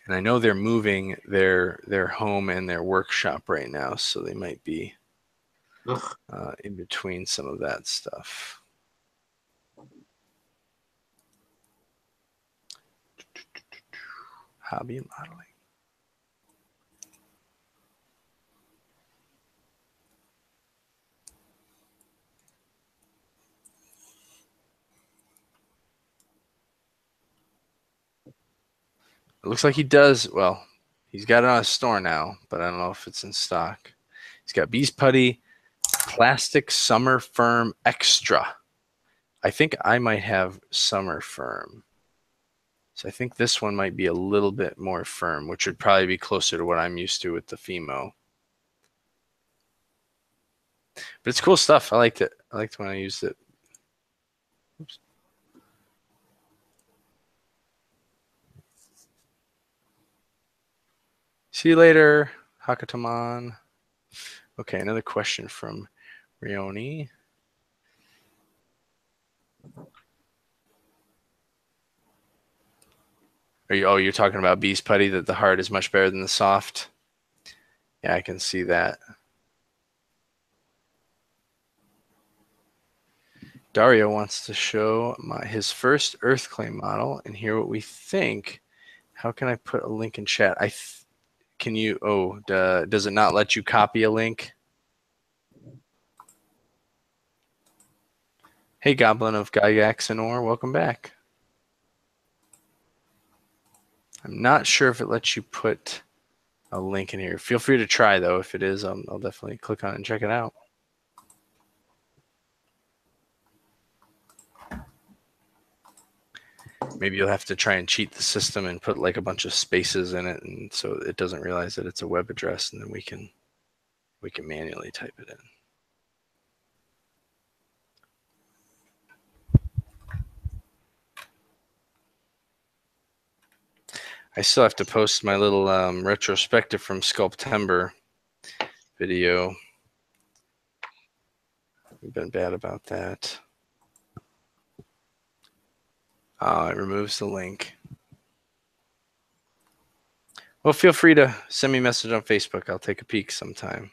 And I know they're moving their home and their workshop right now, so they might be in between some of that stuff. Hobby and modeling. It looks like he does. Well, he's got it on his store now, but I don't know if it's in stock. He's got Bees Putty, Plastic Summer Firm Extra. I think I might have Summer Firm. So I think this one might be a little bit more firm, which would probably be closer to what I'm used to with the Fimo. But it's cool stuff. I liked it. I liked when I used it. Oops. See you later, Hakataman. Okay, another question from Rioni. You're talking about Bees Putty, that the hard is much better than the soft? Yeah, I can see that. Dario wants to show his first Earthclay model and hear what we think. How can I put a link in chat? Can you? Oh, does it not let you copy a link? Hey, Goblin of Gygaxanor, welcome back. I'm not sure if it lets you put a link in here. Feel free to try, though. If it is, I'll definitely click on it and check it out. Maybe you'll have to try and cheat the system and put like a bunch of spaces in it, and so it doesn't realize that it's a web address, and then we can manually type it in. I still have to post my little retrospective from Sculptember video. I've been bad about that. It removes the link. Well, feel free to send me a message on Facebook. I'll take a peek sometime.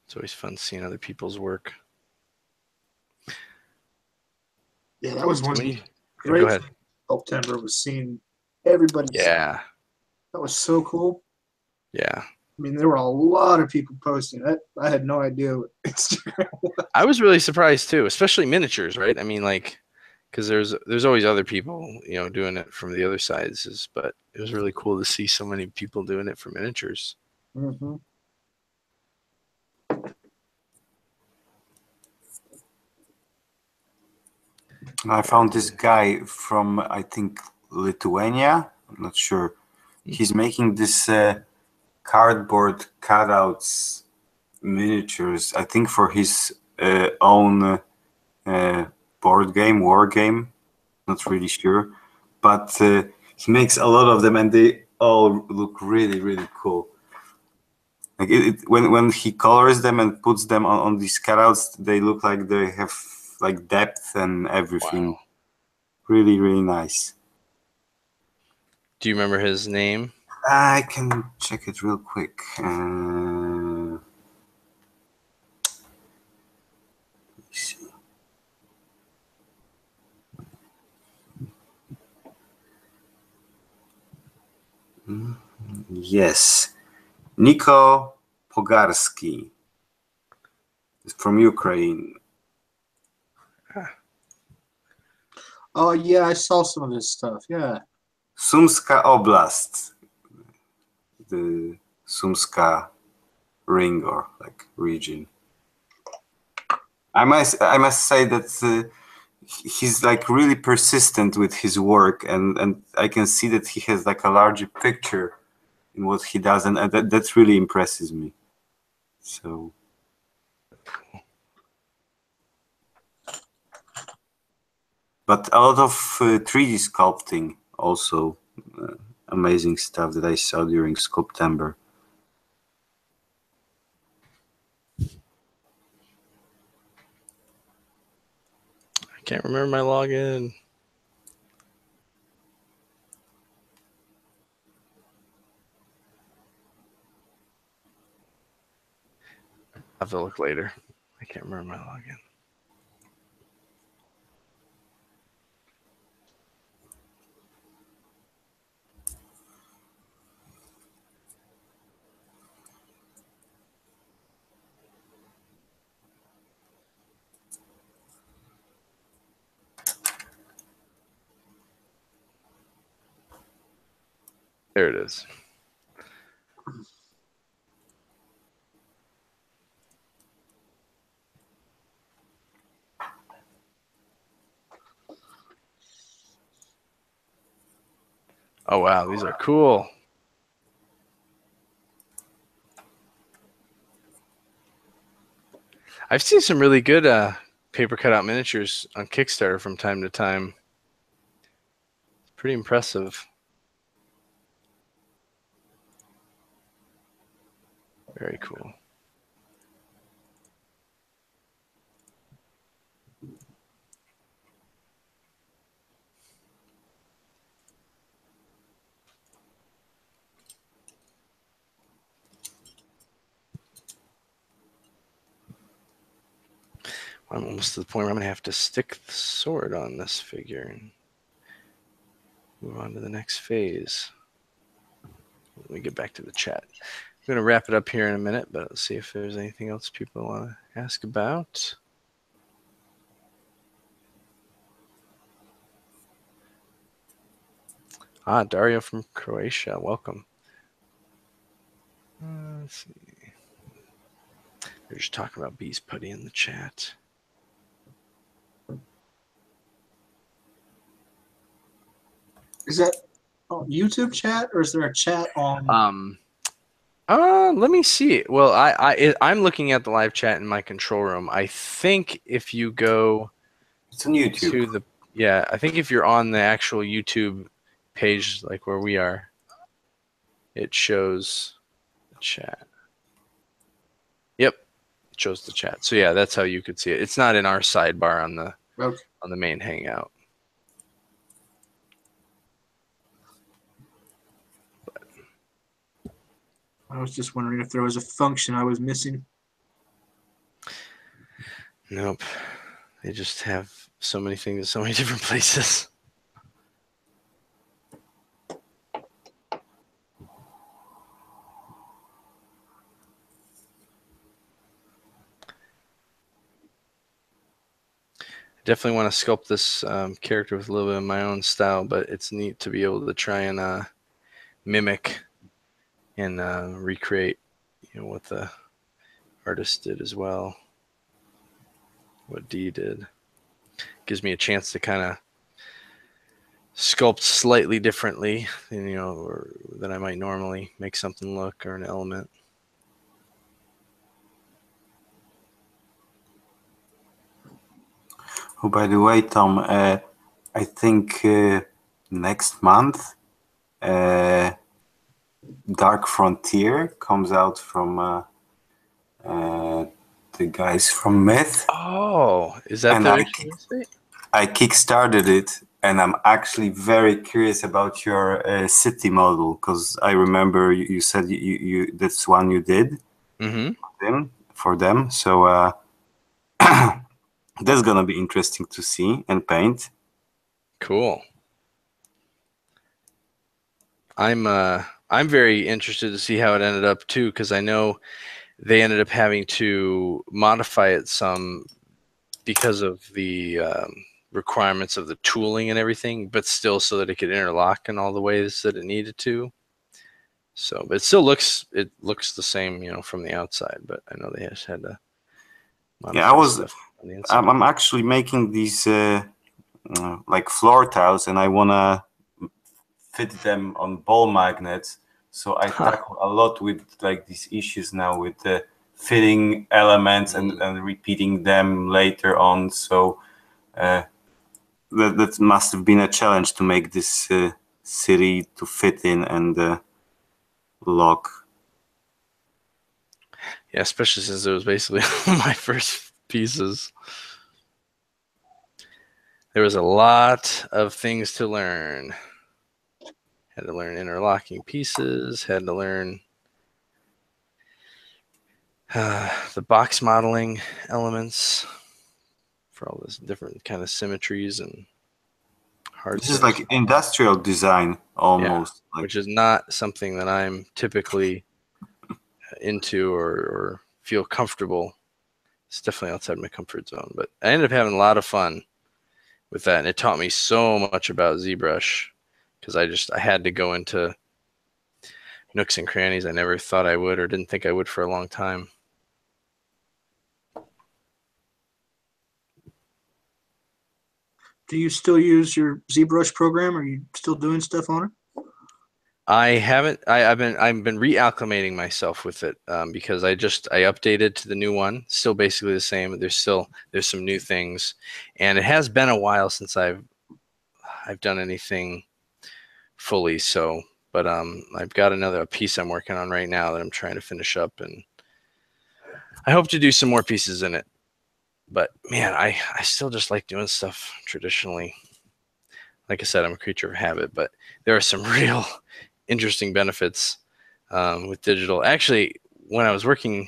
It's always fun seeing other people's work. Yeah, that was one. Go Great ahead. September was seeing Everybody. Yeah. That was so cool. Yeah. I mean, there were a lot of people posting it. I had no idea what Instagram was. I was really surprised too, especially miniatures, right? I mean, like, because there's always other people, doing it from the other sizes, but it was really cool to see so many people doing it for miniatures. Mm-hmm. I found this guy from, I think, Lithuania. I'm not sure. He's making this cardboard cutouts miniatures, I think, for his own board game, war game. Not really sure. But he makes a lot of them, and they all look really, really cool. Like when he colors them and puts them on these cutouts, they look like they have like depth and everything. Wow. Really, really nice. Do you remember his name? I can check it real quick. Let me see. Yes, Niko Pogarski is from Ukraine. Oh yeah, I saw some of this stuff. Yeah. Sumska Oblast, the Sumska ring or like region. I must say that he's like really persistent with his work, and I can see that he has like a larger picture in what he does, and that really impresses me. So. But a lot of 3D sculpting also. Amazing stuff that I saw during Sculptember. I can't remember my login. I'll have to look later. I can't remember my login. There it is. Oh, wow. These are cool. I've seen some really good paper cutout miniatures on Kickstarter from time to time. It's pretty impressive. Very cool. I'm almost to the point where I'm going to have to stick the sword on this figure and move on to the next phase. Let me get back to the chat. I'm going to wrap it up here in a minute, but let's see if there's anything else people want to ask about. Dario from Croatia. Welcome. Let's see. They're just talking about Bees Putty in the chat. Is that on YouTube chat or is there a chat on? Let me see. Well, I'm looking at the live chat in my control room. I think if you go It's on YouTube. to the I think if you're on the actual YouTube page, like where we are, it shows the chat. Yep, it shows the chat. So yeah, that's how you could see it. It's not in our sidebar on the main Hangout. I was just wondering if there was a function I was missing. Nope. They just have so many things in so many different places. Definitely want to sculpt this character with a little bit of my own style, but it's neat to be able to try and mimic and recreate, what the artist did as well, what Dee did. Gives me a chance to kind of sculpt slightly differently than, or than I might normally make something look or an element. Oh, by the way, Tom, I think next month, Dark Frontier comes out from the guys from Myth. Oh, is that And the I kickstarted it, and I'm actually very curious about your city model, because I remember you said you that's one you did for them. So that's gonna be interesting to see and paint. Cool. I'm very interested to see how it ended up too, because I know they ended up having to modify it some because of the requirements of the tooling and everything, but still so that it could interlock in all the ways that it needed to. So, but it looks the same, from the outside, but I know they just had to modify stuff on the inside. I'm actually making these like floor tiles, and I wanna fit them on ball magnets. So I tackle a lot with like these issues now with the fitting elements and repeating them later on. So that must have been a challenge to make this city to fit in and lock. Yeah, especially since it was basically my first pieces. There was a lot of things to learn. Had to learn interlocking pieces, had to learn the box modeling elements for all this different kind of symmetries and hard. This is like industrial design almost. Yeah, which is not something that I'm typically into or feel comfortable. It's definitely outside my comfort zone, but I ended up having a lot of fun with that, and it taught me so much about ZBrush, because I had to go into nooks and crannies I never thought I would or didn't think I would for a long time. Do you still use your ZBrush program? Are you still doing stuff on it? I haven't. I've been reacclimating myself with it because I updated to the new one. Still basically the same. There's some new things, and it has been a while since I've done anything fully. So, but I've got another piece I'm working on right now that I'm trying to finish up, and I hope to do some more pieces in it. But man, I still just like doing stuff traditionally. Like I said, I'm a creature of habit, but there are some real interesting benefits with digital. Actually, when I was sculpting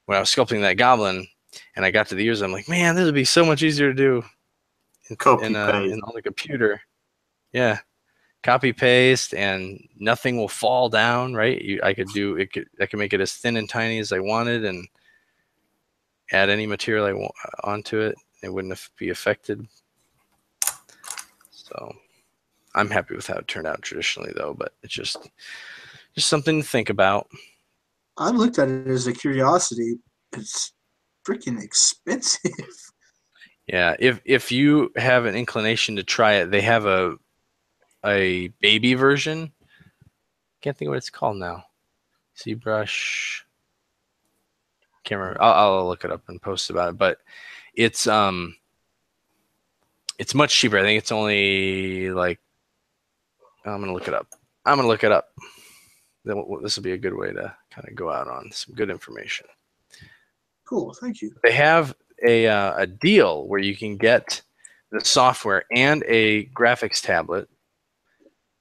that goblin and I got to the ears, I'm like, man, this would be so much easier to do in on the computer. Yeah. Copy paste and nothing will fall down, right? I could make it as thin and tiny as I wanted and add any material I want onto it. It wouldn't be affected. So I'm happy with how it turned out traditionally, though, but it's just something to think about. I looked at it as a curiosity. It's freaking expensive. Yeah, if you have an inclination to try it, they have a baby version. Can't think of what it's called now. ZBrush. Can't remember. I'll look it up and post about it. But it's much cheaper. I think it's only like, I'm gonna look it up. This will be a good way to kind of go out on some good information. Cool, thank you. They have a deal where you can get the software and a graphics tablet,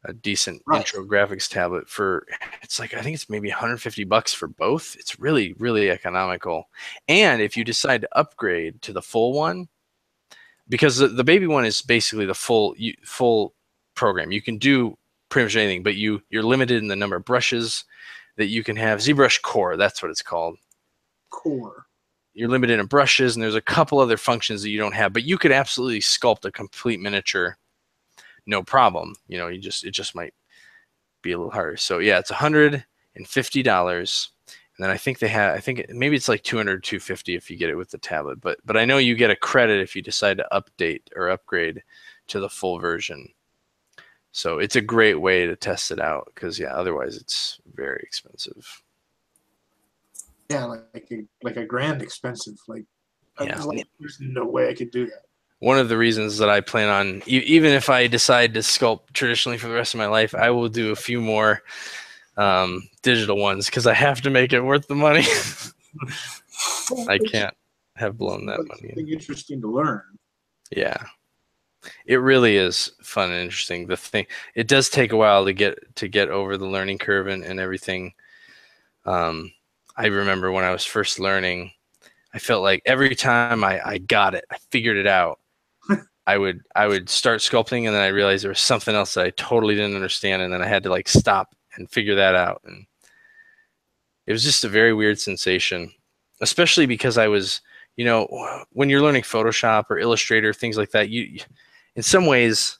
a decent intro graphics tablet for, it's like, I think it's maybe $150 for both. It's really, really economical. And if you decide to upgrade to the full one, because the baby one is basically the full program. You can do pretty much anything, but you're limited in the number of brushes that you can have. ZBrush Core, that's what it's called. Core. you're limited in brushes, and there's a couple other functions that you don't have, but you could absolutely sculpt a complete miniature, no problem. You know, it just might be a little harder. So yeah, it's $150. And then I think maybe it's like 200, 250 if you get it with the tablet. But I know you get a credit if you decide to update or upgrade to the full version. So it's a great way to test it out because yeah, otherwise it's very expensive. Yeah, like a grand expensive. Like, Yeah. there's no way I could do that. One of the reasons that I plan on, even if I decide to sculpt traditionally for the rest of my life, I will do a few more digital ones because I have to make it worth the money. I can't have blown that money. Something interesting to learn. Yeah, it really is fun and interesting. It does take a while to get over the learning curve and everything. I remember when I was first learning, I felt like every time I got it, I figured it out. I would start sculpting, and then I realized there was something else that I totally didn't understand, and then I had to like stop and figure that out. And it was just a very weird sensation, especially because I was, you know, when you're learning Photoshop or Illustrator, things like that, you in some ways.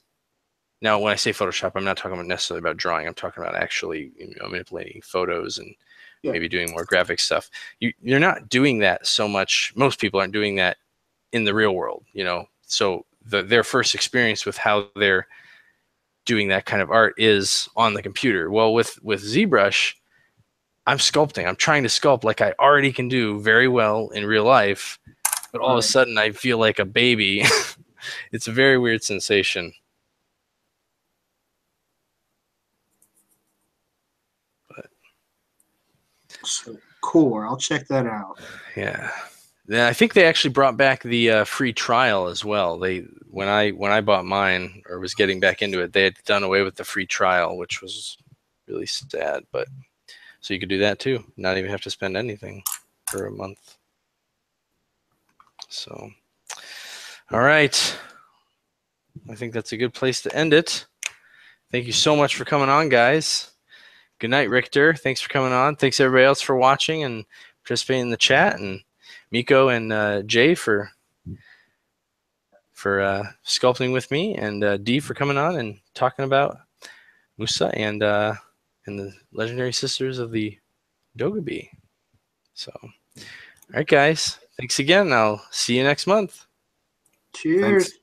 Now, when I say Photoshop, I'm not talking necessarily about drawing. I'm talking about actually, you know, manipulating photos and maybe doing more graphic stuff. You're not doing that so much. Most people aren't doing that in the real world, you know. So their first experience with how they're doing that kind of art is on the computer. Well, with ZBrush, I'm sculpting. I'm trying to sculpt like I already can do very well in real life, but all of a sudden I feel like a baby. It's a very weird sensation. So cool. I'll check that out. Yeah. I think they actually brought back the free trial as well. When I bought mine or was getting back into it, they had done away with the free trial, which was really sad. But so you could do that too, not even have to spend anything for a month. So, all right. I think that's a good place to end it. Thank you so much for coming on, guys. Good night, Richter. Thanks for coming on. Thanks everybody else for watching and participating in the chat, and Miko and Jay for sculpting with me, and Dee for coming on and talking about Musa and the legendary sisters of the Dogabee. So, all right, guys. Thanks again. I'll see you next month. Cheers. Thanks.